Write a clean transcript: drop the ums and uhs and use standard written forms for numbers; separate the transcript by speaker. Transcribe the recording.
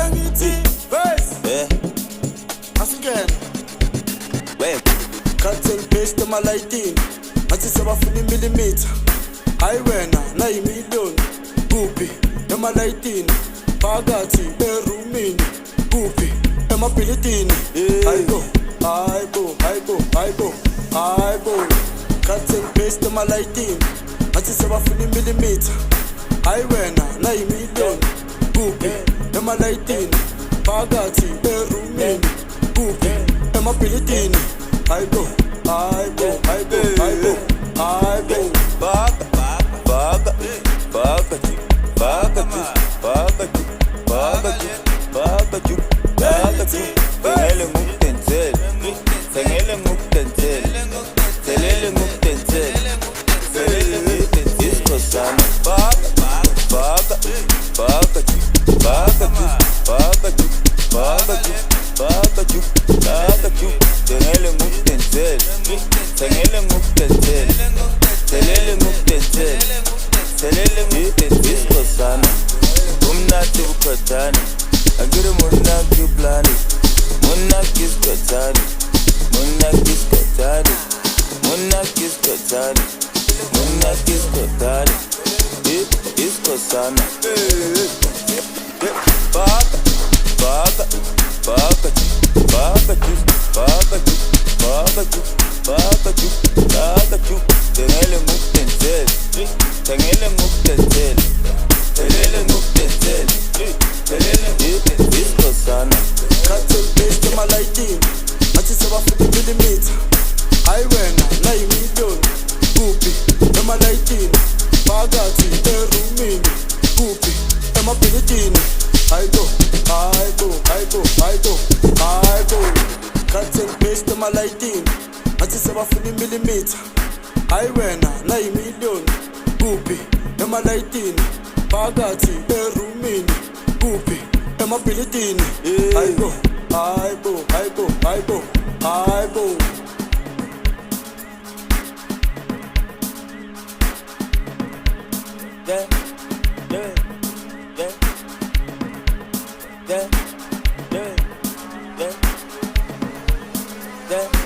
Speaker 1: ngithi base asingene cut and paste emalayitini ngathi sebafuna imilimeter hayi wena nayimiliyoni kuphi emalayitini phakathi erumini kuphi emabhilidini hayibo cut and paste emalayitini ngathi sebafuna imilimeter hayi wena nayimiliyoni kuphi emalayitini phakathi erumini kuphi emabhilidini hayibo
Speaker 2: Yeah.